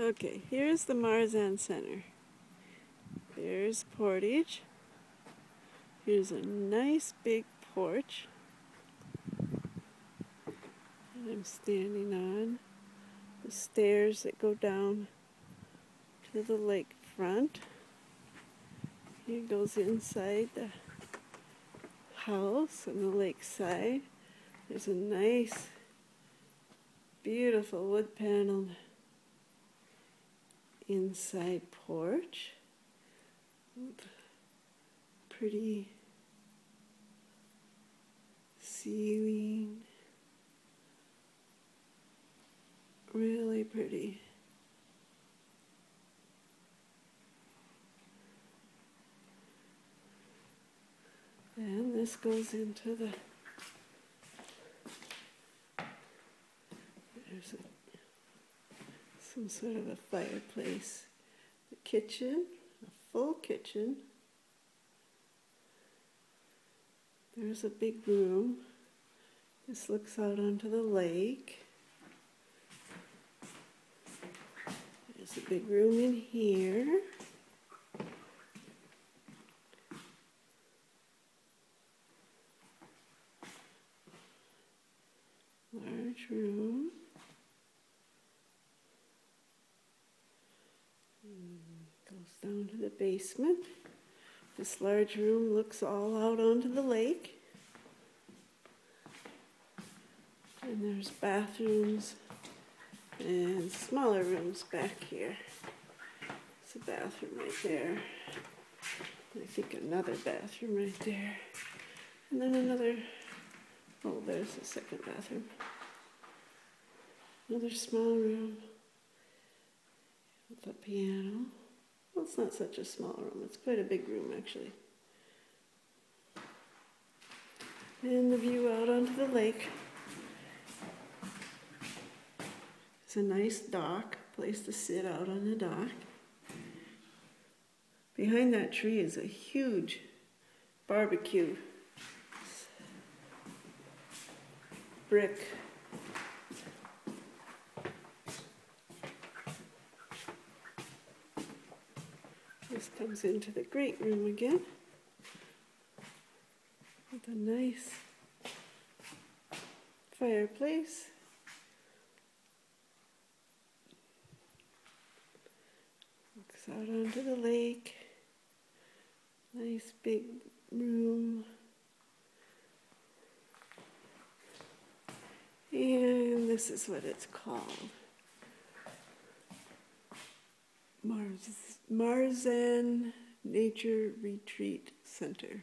Okay, here's the Marzan Center. There's Portage. Here's a nice big porch that I'm standing on. The stairs that go down to the lakefront. Here goes inside the house on the lakeside. There's a nice, beautiful wood-paneled inside porch. Pretty ceiling. Really pretty. And this goes into the, there's some sort of a fireplace. The kitchen, a full kitchen. There's a big room. This looks out onto the lake. There's a big room in here. Large room. Goes down to the basement. This large room looks all out onto the lake. And there's bathrooms and smaller rooms back here. There's a bathroom right there. I think another bathroom right there. And then another, oh, there's a second bathroom. Another small room with a piano. Well, it's not such a small room. It's quite a big room, actually. And the view out onto the lake. It's a nice dock, place to sit out on the dock. Behind that tree is a huge barbecue. Brick. This comes into the great room again with a nice fireplace. Looks out onto the lake. Nice big room. And this is what it's called. Marzan Nature Retreat Center.